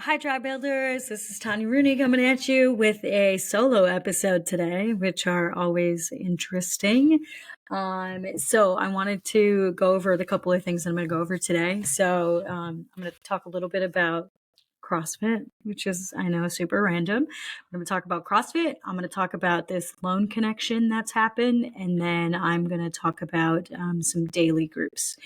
Hi, Tribe Builders. This is Tanya Rooney coming at you with a solo episode today, which are always interesting. So I wanted to go over the couple of things I'm going to go over today. I'm going to talk a little bit about CrossFit, which is, I know, super random. I'm going to talk about CrossFit. I'm going to talk about this loan connection that's happened. And then I'm going to talk about some daily groups.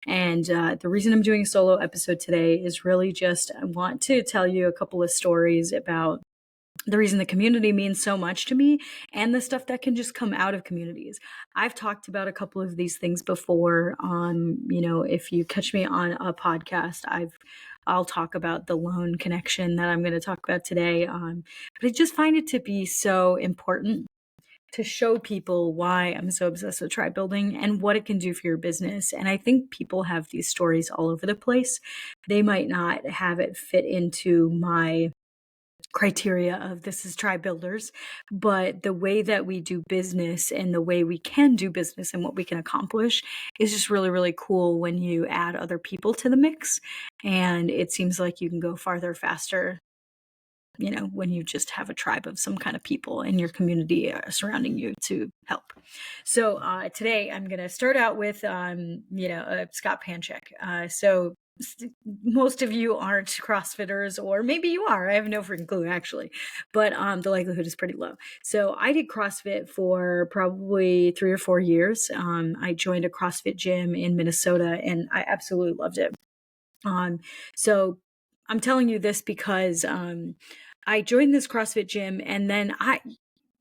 And the reason I'm doing a solo episode today is really just I want to tell you a couple of stories about the reason the community means so much to me and the stuff that can just come out of communities. I've talked about a couple of these things before. If you catch me on a podcast, I'll talk about the loan connection that I'm going to talk about today. But I just find it to be so important to show people why I'm so obsessed with tribe building and what it can do for your business. And I think people have these stories all over the place. They might not have it fit into my criteria of this is tribe builders, but the way that we do business and the way we can do business and what we can accomplish is just really, really cool when you add other people to the mix. And it seems like you can go farther, faster, when you just have a tribe of some kind of people in your community surrounding you to help. So today I'm going to start out with, Scott Panchik. Most of you aren't CrossFitters, or maybe you are. I have no freaking clue, actually. But the likelihood is pretty low. So I did CrossFit for probably 3 or 4 years. I joined a CrossFit gym in Minnesota, and I absolutely loved it. So I'm telling you this because I joined this CrossFit gym, and then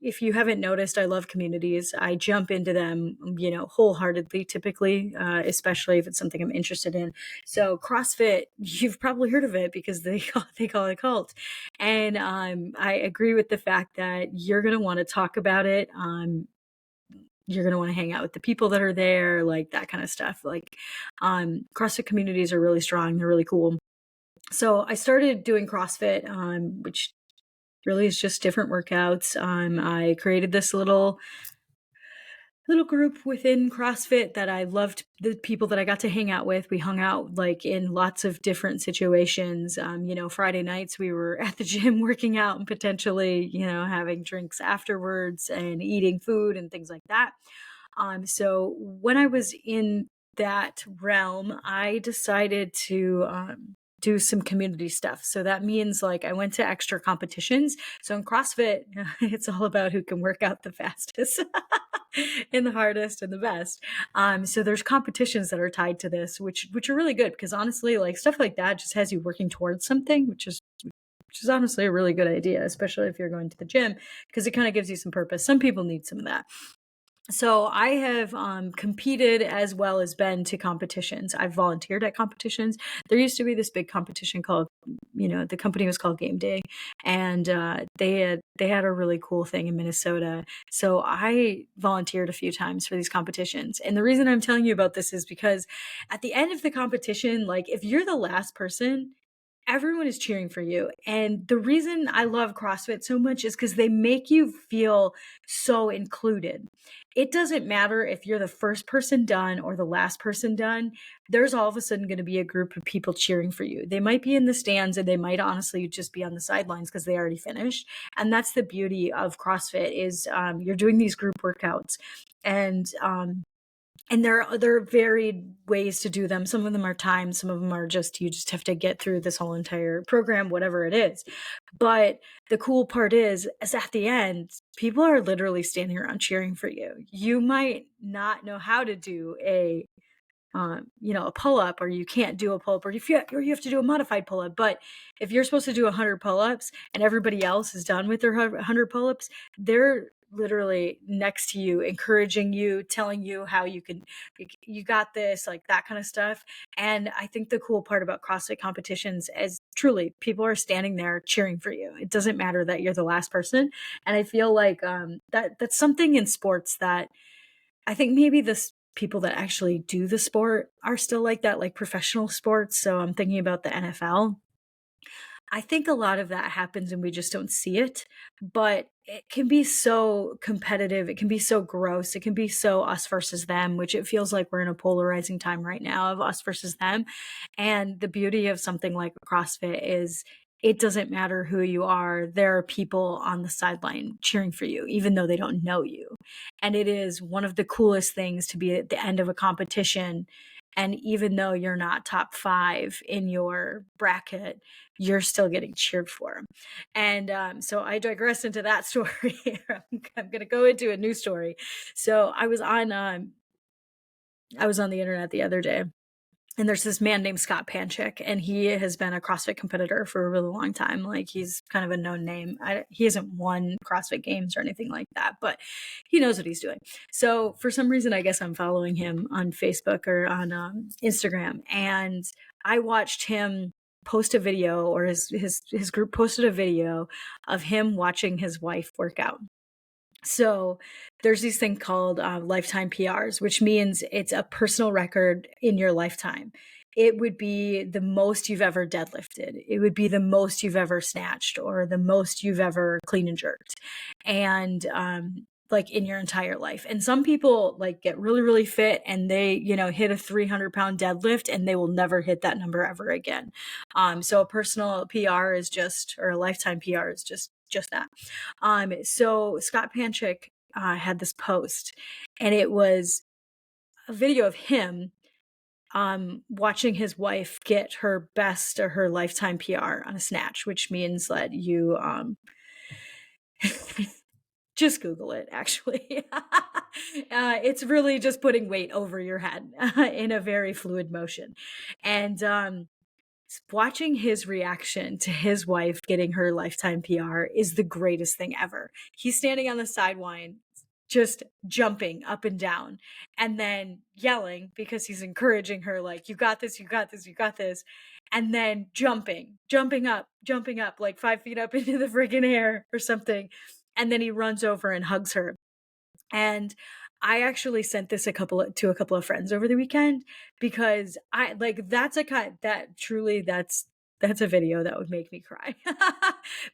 if you haven't noticed, I love communities. I jump into them, wholeheartedly, typically, especially if it's something I'm interested in. So CrossFit, you've probably heard of it because they call it a cult. And I agree with the fact that you're going to want to talk about it. You're going to want to hang out with the people that are there, like that kind of stuff. CrossFit communities are really strong. They're really cool. So I started doing CrossFit, which really is just different workouts. I created this little group within CrossFit that I loved the people that I got to hang out with. We hung out like in lots of different situations. Friday nights we were at the gym working out and potentially, having drinks afterwards and eating food and things like that. So when I was in that realm, I decided to do some community stuff. So that means like I went to extra competitions. So in CrossFit, it's all about who can work out the fastest and the hardest and the best. So there's competitions that are tied to this, which are really good because honestly, like stuff like that just has you working towards something, which is honestly a really good idea, especially if you're going to the gym, because it kind of gives you some purpose. Some people need some of that. So I have competed as well as been to competitions. I've volunteered at competitions. There used to be this big competition called, the company was called Game Day, and they had a really cool thing in Minnesota. So I volunteered a few times for these competitions. And the reason I'm telling you about this is because at the end of the competition, like if you're the last person, everyone is cheering for you. And the reason I love CrossFit so much is because they make you feel so included. It doesn't matter if you're the first person done or the last person done. There's all of a sudden going to be a group of people cheering for you. They might be in the stands and they might honestly just be on the sidelines because they already finished. And that's the beauty of CrossFit is you're doing these group workouts. And there are varied ways to do them. Some of them are timed. Some of them are you just have to get through this whole entire program, whatever it is. But the cool part is at the end, people are literally standing around cheering for you. You might not know how to do a pull-up, or you can't do a pull-up, or you have to do a modified pull-up. But if you're supposed to do 100 pull-ups and everybody else is done with their 100 pull-ups, they're literally next to you, encouraging you, telling you how you got this, like that kind of stuff. And I think the cool part about CrossFit competitions is truly people are standing there cheering for you. It doesn't matter that you're the last person. And I feel like that's something in sports that I think maybe this people that actually do the sport are still like that, like professional sports. So I'm thinking about the NFL. I think a lot of that happens and we just don't see it, but it can be so competitive. It can be so gross. It can be so us versus them, which it feels like we're in a polarizing time right now of us versus them. And the beauty of something like CrossFit is it doesn't matter who you are. There are people on the sideline cheering for you, even though they don't know you. And it is one of the coolest things to be at the end of a competition. And even though you're not top 5 in your bracket, you're still getting cheered for. And so I digress into that story. I'm going to go into a new story. So I was on the internet the other day, and there's this man named Scott Panchik, and he has been a CrossFit competitor for a really long time. Like, he's kind of a known name. He hasn't won CrossFit games or anything like that, but he knows what he's doing. So for some reason, I guess I'm following him on Facebook or on Instagram, and I watched him post a video, or his group posted a video of him watching his wife work out. So there's these thing called lifetime PRs, which means it's a personal record in your lifetime. It would be the most you've ever deadlifted. It would be the most you've ever snatched, or the most you've ever clean and jerked. And like, in your entire life. And some people like get really, really fit, and they, hit a 300-pound deadlift, and they will never hit that number ever again. So a personal PR is just, or a lifetime PR is just that. So Scott Panchik had this post, and it was a video of him watching his wife get her best, or her lifetime PR on a snatch, which means that you just Google it, actually. It's really just putting weight over your head in a very fluid motion. And watching his reaction to his wife getting her lifetime PR is the greatest thing ever. He's standing on the sideline, just jumping up and down, and then yelling, because he's encouraging her, like, you got this, you got this, you got this. And then jumping up, like 5 feet up into the friggin' air or something. And then he runs over and hugs her. And I actually sent this to a couple of friends over the weekend, because I like, that's a kind that truly that's a video that would make me cry.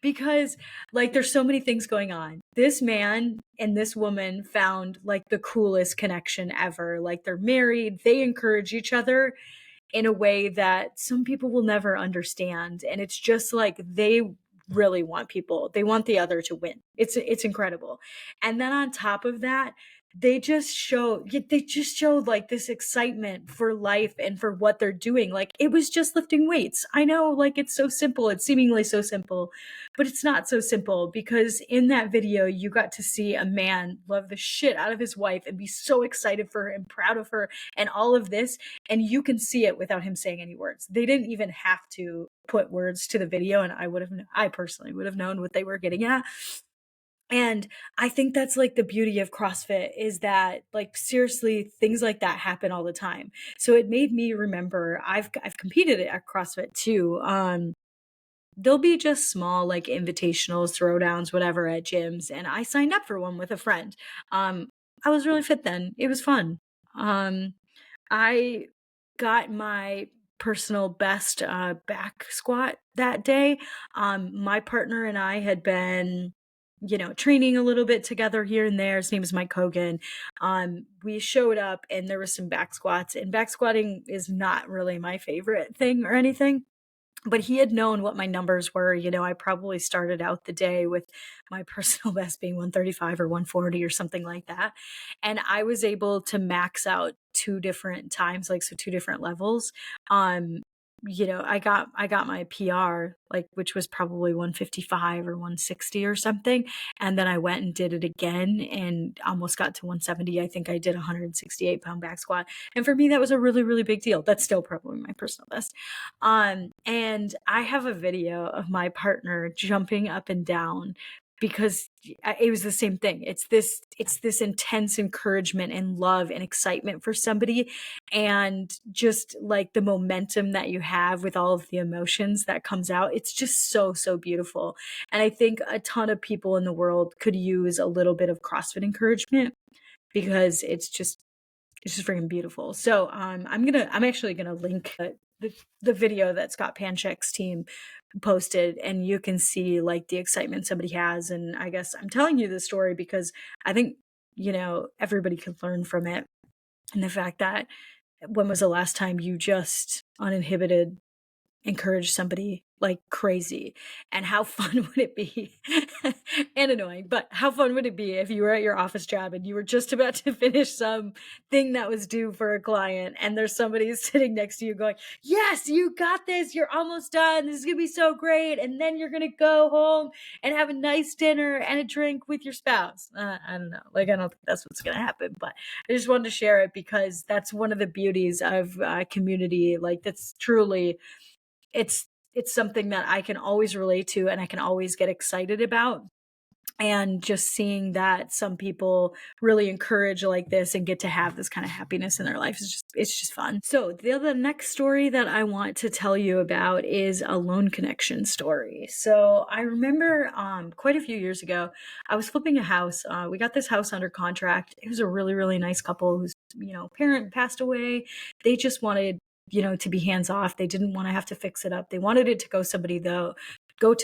Because, like, there's so many things going on. This man and this woman found like the coolest connection ever. Like, they're married, they encourage each other in a way that some people will never understand. And it's just like, they really they want the other to win. It's incredible. And then on top of that, they just showed like this excitement for life and for what they're doing. Like, it was just lifting weights. I know, like, it's so simple, it's seemingly so simple, but it's not so simple, because in that video you got to see a man love the shit out of his wife and be so excited for her and proud of her and all of this, and you can see it without him saying any words. They didn't even have to put words to the video, and I personally would have known what they were getting at. And I think that's like the beauty of CrossFit, is that, like, seriously, things like that happen all the time. So it made me remember, I've competed at CrossFit too. There'll be just small, like, invitationals, throwdowns, whatever, at gyms, and I signed up for one with a friend. I was really fit then. It was fun. Um, I got my personal best back squat that day. My partner and I had been, training a little bit together here and there. His name is Mike Hogan. We showed up, and there was some back squats, and back squatting is not really my favorite thing or anything. But he had known what my numbers were. I probably started out the day with my personal best being 135 or 140 or something like that. And I was able to max out 2 different times, like, so 2 different levels. Um, I got my PR, like, which was probably 155 or 160 or something. And then I went and did it again and almost got to 170. I think I did a 168-pound back squat. And for me, that was a really, really big deal. That's still probably my personal best. And I have a video of my partner jumping up and down, because it was the same thing. It's this intense encouragement and love and excitement for somebody, and just like the momentum that you have with all of the emotions that comes out. It's just so beautiful. And I think a ton of people in the world could use a little bit of CrossFit encouragement, because it's just freaking beautiful. So I'm actually gonna link the video that Scott Panchik's team posted, and you can see, like, the excitement somebody has. And I guess I'm telling you this story because I think, everybody can learn from it. And the fact that, when was the last time you just uninhibited encouraged somebody like crazy. And how fun would it be and annoying, but how fun would it be if you were at your office job and you were just about to finish some thing that was due for a client and there's somebody sitting next to you going, yes, you got this. You're almost done. This is going to be so great. And then you're going to go home and have a nice dinner and a drink with your spouse. I don't know. Like, I don't think that's what's going to happen, but I just wanted to share it because that's one of the beauties of community. Like, that's truly, it's something that I can always relate to and I can always get excited about. And just seeing that some people really encourage like this and get to have this kind of happiness in their life is just, it's just fun. So the next story that I want to tell you about is a loan connection story. So I remember quite a few years ago, I was flipping a house. We got this house under contract. It was a really, really nice couple whose, parent passed away. They just wanted, to be hands off. They didn't want to have to fix it up. They wanted it to go to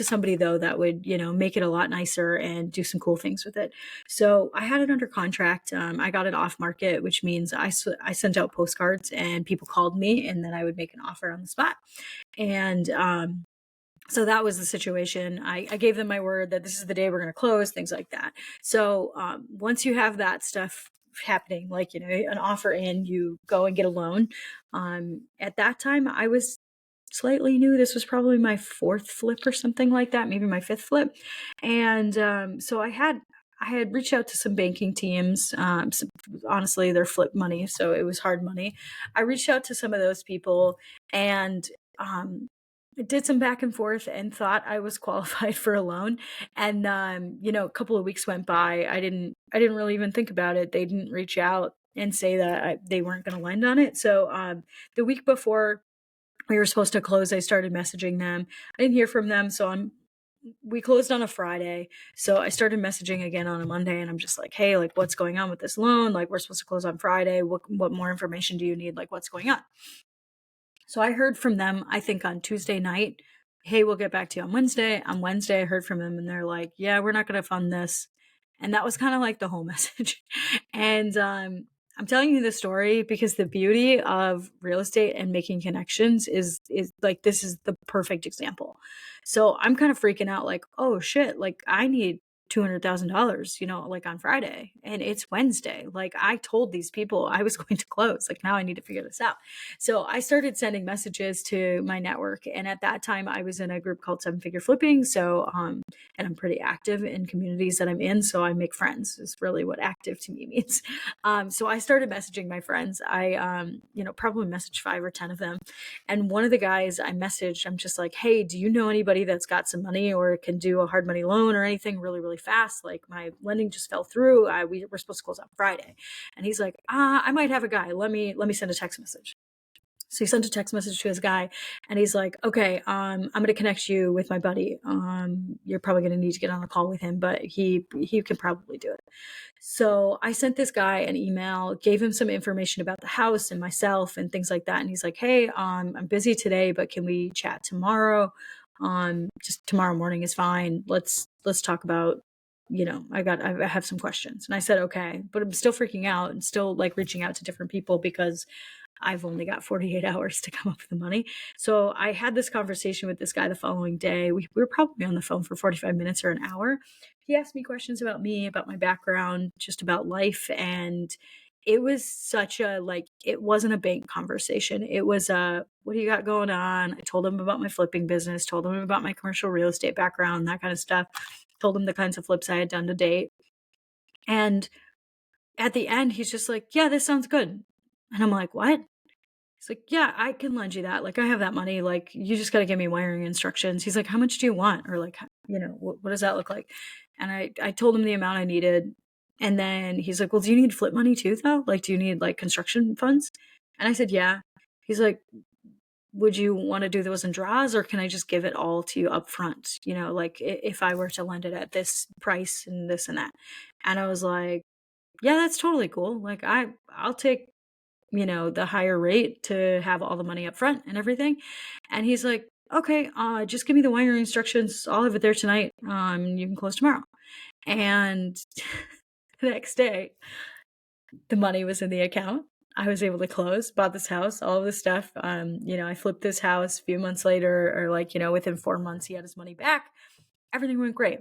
somebody though that would make it a lot nicer and do some cool things with it. So I had it under contract. I got it off market, which means I sent out postcards and people called me and then I would make an offer on the spot. And so that was the situation. I gave them my word that this is the day we're going to close, things like that. So once you have that stuff happening, like an offer in, you go and get a loan. At that time I was slightly new. This was probably my fourth flip or something like that, maybe my fifth flip. And so I had reached out to some banking teams. Honestly, they're flip money, so it was hard money. I reached out to some of those people and did some back and forth and thought I was qualified for a loan. And a couple of weeks went by. I didn't really even think about it. They didn't reach out and say that they weren't going to lend on it. So the week before we were supposed to close, I started messaging them. I didn't hear from them, so we closed on a Friday. So I started messaging again on a Monday, and I'm just like, hey, like, what's going on with this loan? Like, we're supposed to close on Friday. What more information do you need? Like, what's going on? So I heard from them, I think on Tuesday night, hey, we'll get back to you on Wednesday. On Wednesday, I heard from them and they're like, yeah, we're not going to fund this. And that was kind of like the whole message. And I'm telling you this story because the beauty of real estate and making connections is like, this is the perfect example. So I'm kind of freaking out like, oh shit, like I need $200,000, like on Friday and it's Wednesday. Like I told these people I was going to close. Like now I need to figure this out. So I started sending messages to my network. And at that time I was in a group called 7-Figure Flipping. So, and I'm pretty active in communities that I'm in. So I make friends is really what active to me means. So I started messaging my friends. I, probably messaged 5 or 10 of them. And one of the guys I messaged, I'm just like, hey, do you know anybody that's got some money or can do a hard money loan or anything really, really fast? Like my lending just fell through. We were supposed to close on Friday. And he's like, I might have a guy. Let me send a text message. So he sent a text message to his guy and he's like, okay, I'm going to connect you with my buddy. You're probably going to need to get on a call with him, but he can probably do it. So I sent this guy an email, gave him some information about the house and myself and things like that. And he's like, hey, I'm busy today, but can we chat tomorrow? Just tomorrow morning is fine. Let's talk about, I have some questions. And I said, okay, but I'm still freaking out and still like reaching out to different people because I've only got 48 hours to come up with the money. So I had this conversation with this guy the following day. We were probably on the phone for 45 minutes or an hour. He asked me questions about me, about my background, just about life. And it was such a, like, it wasn't a bank conversation. It was what do you got going on? I told him about my flipping business, told him about my commercial real estate background, that kind of stuff. Told him the kinds of flips I had done to date. And at the end, he's just like, yeah, this sounds good. And I'm like, what? He's like, yeah, I can lend you that. Like, I have that money. Like, you just got to give me wiring instructions. He's like, how much do you want? Or like, what does that look like? And I told him the amount I needed. And then he's like, well, do you need flip money too, though? Like, do you need like construction funds? And I said, yeah. He's like, would you want to do those in draws or can I just give it all to you up front? Like if I were to lend it at this price and this and that. And I was like, yeah, that's totally cool. Like I'll take the higher rate to have all the money up front and everything. And he's like, okay, just give me the wiring instructions. I'll have it there tonight. You can close tomorrow. And the next day, the money was in the account. I was able to close, bought this house, all of this stuff. I flipped this house a few months later, or like, within 4 months, he had his money back. Everything went great.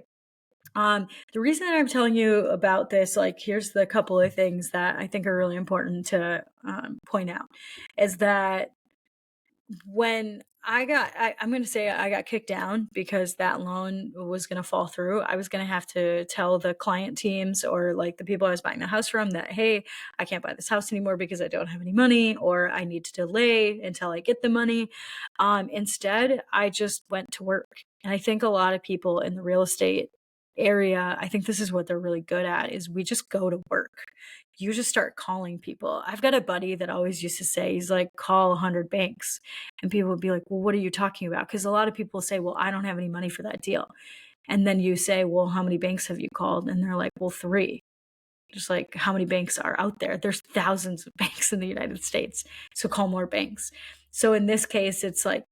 The reason that I'm telling you about this, like, here's the couple of things that I think are really important to point out, is that when I'm going to say I got kicked down because that loan was going to fall through. I was going to have to tell the client teams or like the people I was buying the house from that, hey, I can't buy this house anymore because I don't have any money, or I need to delay until I get the money. Instead, I just went to work. And I think a lot of people in the real estate area, I think this is what they're really good at, is we just go to work. You just start calling people. I've got a buddy that always used to say, he's like, call 100 banks. And people would be like, well, what are you talking about? Because a lot of people say, well, I don't have any money for that deal. And then you say, well, how many banks have you called? And they're like, well, 3. Just like, how many banks are out there? There's thousands of banks in the United States. So call more banks. So in this case, it's like,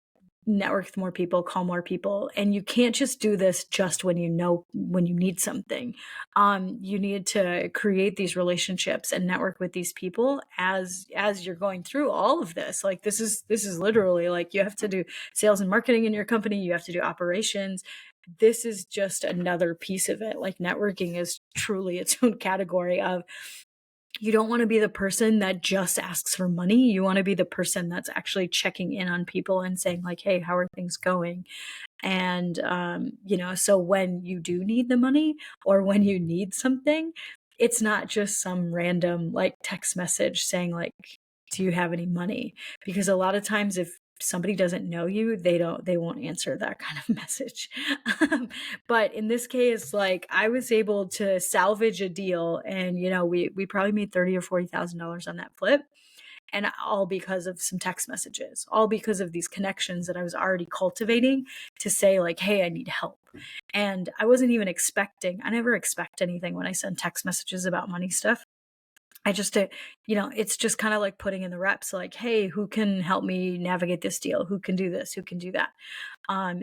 network with more people, call more people. And you can't just do this just when you need something. You need to create these relationships and network with these people as you're going through all of this. Like, this is literally like, you have to do sales and marketing in your company, you have to do operations. This is just another piece of it. Like, networking is truly its own category of, you don't want to be the person that just asks for money. You want to be the person that's actually checking in on people and saying like, hey, how are things going? And, so when you do need the money or when you need something, it's not just some random like text message saying like, do you have any money? Because a lot of times if somebody doesn't know you, they won't answer that kind of message. But in this case, like, I was able to salvage a deal, and we probably made $30,000 or $40,000 on that flip. And all because of some text messages, all because of these connections that I was already cultivating to say like, hey, I need help. And I wasn't even expecting, I never expect anything when I send text messages about money stuff. I just, it's just kind of like putting in the reps, like, hey, who can help me navigate this deal? Who can do this? Who can do that?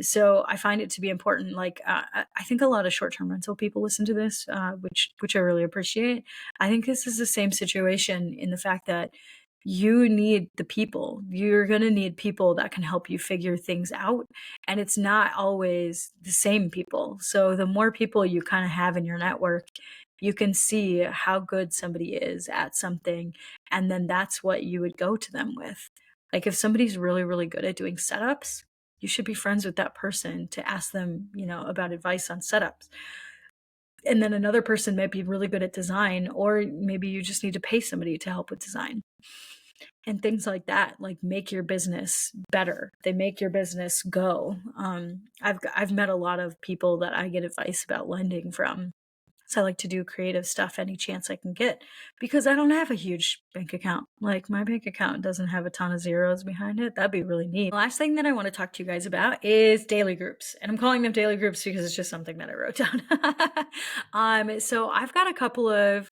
So I find it to be important. Like, I think a lot of short-term rental people listen to this, which I really appreciate. I think this is the same situation in the fact that you need the people. You're going to need people that can help you figure things out. And it's not always the same people. So the more people you kind of have in your network, you can see how good somebody is at something. And then that's what you would go to them with. Like, if somebody's really, really good at doing setups, you should be friends with that person to ask them, about advice on setups. And then another person might be really good at design, or maybe you just need to pay somebody to help with design. And things like that, like, make your business better. They make your business go. I've met a lot of people that I get advice about lending from. So I like to do creative stuff any chance I can get, because I don't have a huge bank account. Like, my bank account doesn't have a ton of zeros behind it. That'd be really neat. The last thing that I want to talk to you guys about is daily groups. And I'm calling them daily groups because it's just something that I wrote down. So I've got a couple of,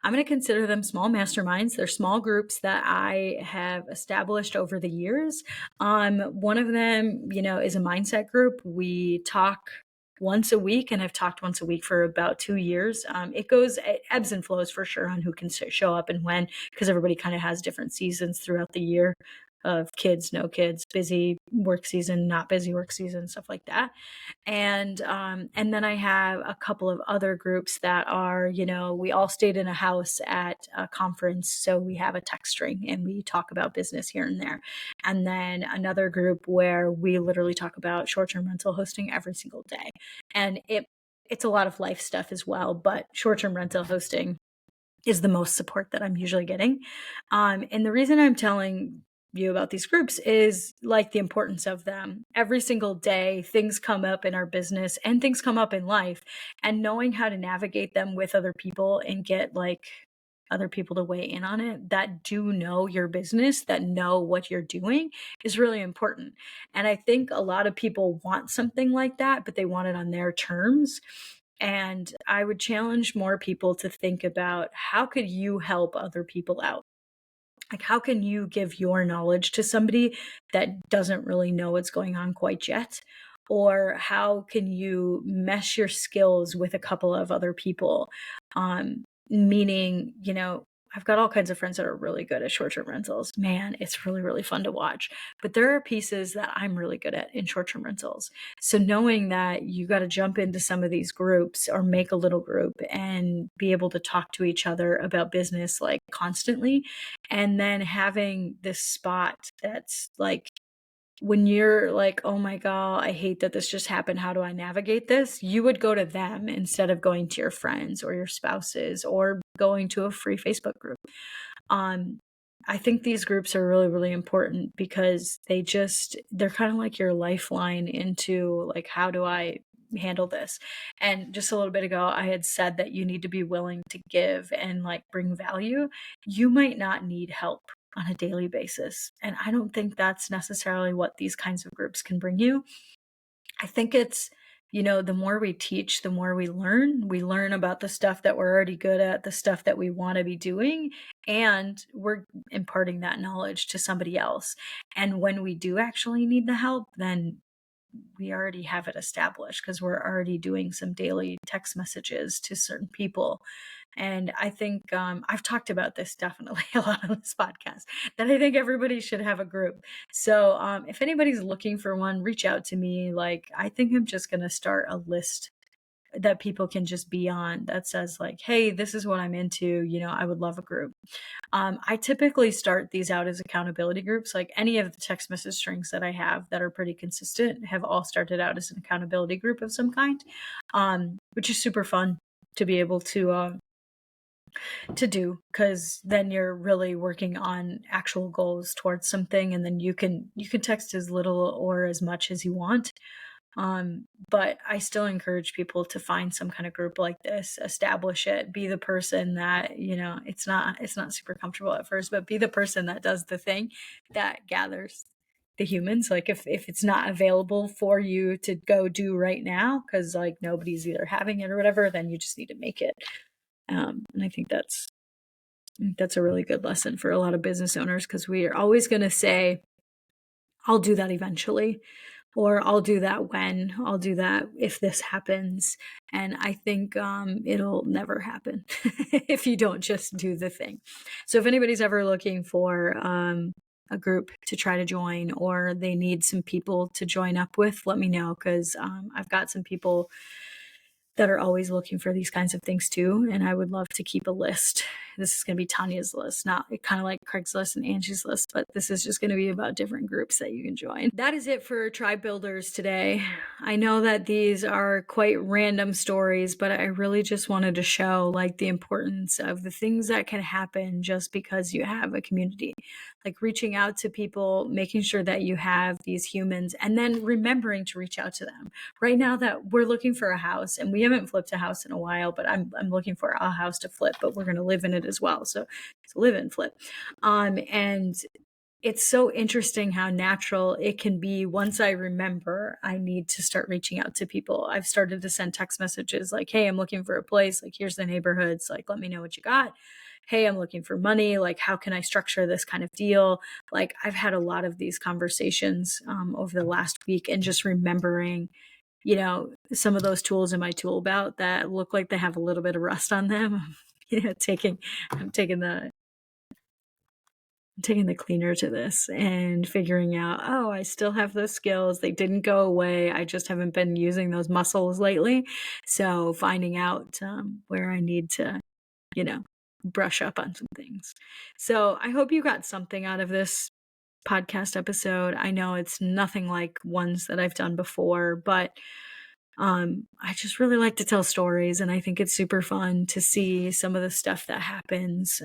I'm going to consider them small masterminds. They're small groups that I have established over the years. One of them, is a mindset group. We talk once a week, and I've talked once a week for about 2 years. It ebbs and flows for sure on who can show up and when, because everybody kind of has different seasons throughout the year of kids, no kids, busy work season, not busy work season, stuff like that. And then I have a couple of other groups that are, we all stayed in a house at a conference, so we have a text string and we talk about business here and there. And then another group where we literally talk about short-term rental hosting every single day. And it's a lot of life stuff as well, but short-term rental hosting is the most support that I'm usually getting. And the reason I'm telling you about these groups is like the importance of them. Every single day, things come up in our business and things come up in life, and knowing how to navigate them with other people and get like other people to weigh in on it that do know your business, that know what you're doing, is really important. And I think a lot of people want something like that, but they want it on their terms. And I would challenge more people to think about, how could you help other people out? Like, how can you give your knowledge to somebody that doesn't really know what's going on quite yet? Or how can you mesh your skills with a couple of other people? Meaning, I've got all kinds of friends that are really good at short-term rentals. Man, it's really, really fun to watch. But there are pieces that I'm really good at in short-term rentals. So knowing that you got to jump into some of these groups or make a little group and be able to talk to each other about business like constantly, and then having this spot that's like, when you're like, oh my God, I hate that this just happened. How do I navigate this? You would go to them instead of going to your friends or your spouses or going to a free Facebook group. Um, I think these groups are really, really important because they're kind of like your lifeline into like, how do I handle this? And just a little bit ago, I had said that you need to be willing to give and like bring value. You might not need help on a daily basis. And I don't think that's necessarily what these kinds of groups can bring you. I think it's, the more we teach, the more we learn. We learn about the stuff that we're already good at, the stuff that we want to be doing, and we're imparting that knowledge to somebody else. And when we do actually need the help, then we already have it established because we're already doing some daily text messages to certain people. And I think I've talked about this definitely a lot on this podcast, that I think everybody should have a group. So if anybody's looking for one, reach out to me. Like, I think I'm just going to start a list that people can just be on that says like, hey, this is what I'm into. I would love a group. I typically start these out as accountability groups. Like any of the text message strings that I have that are pretty consistent have all started out as an accountability group of some kind, which is super fun to be able to do, because then you're really working on actual goals towards something, and then you can text as little or as much as you want. But I still encourage people to find some kind of group like this, establish it, be the person that, it's not super comfortable at first, but be the person that does the thing that gathers the humans. Like if it's not available for you to go do right now, because like nobody's either having it or whatever, then you just need to make it. And I think that's a really good lesson for a lot of business owners, because we are always going to say, I'll do that eventually, or I'll do that when, I'll do that if this happens. And I think it'll never happen if you don't just do the thing. So if anybody's ever looking for a group to try to join, or they need some people to join up with, let me know, because I've got some people that are always looking for these kinds of things too. And I would love to keep a list. This is going to be Tanya's list, not kind of like Craig's and Angie's list, but this is just going to be about different groups that you can join. That is it for Tribe Builders today. I know that these are quite random stories, but I really just wanted to show like the importance of the things that can happen just because you have a community. Like reaching out to people, making sure that you have these humans, and then remembering to reach out to them. Right now that we're looking for a house, and we haven't flipped a house in a while, but I'm looking for a house to flip, but we're going to live in it as well. So it's a live and flip. And it's so interesting how natural it can be. Once I remember, I need to start reaching out to people. I've started to send text messages like, hey, I'm looking for a place. Like, here's the neighborhoods. Like, let me know what you got. Hey, I'm looking for money. Like, how can I structure this kind of deal? Like, I've had a lot of these conversations over the last week, and just remembering, some of those tools in my tool belt that look like they have a little bit of rust on them. I'm taking the cleaner to this and figuring out, oh, I still have those skills. They didn't go away. I just haven't been using those muscles lately. So finding out where I need to, brush up on some things. So I hope you got something out of this podcast episode. I know it's nothing like ones that I've done before, but I just really like to tell stories, and I think it's super fun to see some of the stuff that happens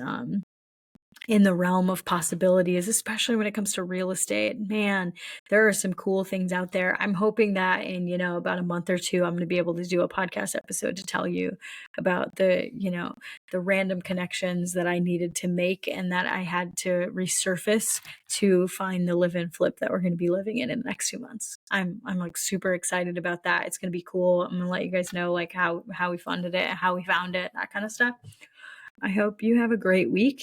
in the realm of possibilities, especially when it comes to real estate. Man, there are some cool things out there. I'm hoping that in, about a month or two, I'm going to be able to do a podcast episode to tell you about the random connections that I needed to make and that I had to resurface to find the live and flip that we're going to be living in the next 2 months. I'm like super excited about that. It's going to be cool. I'm going to let you guys know like how we funded it, how we found it, that kind of stuff. I hope you have a great week.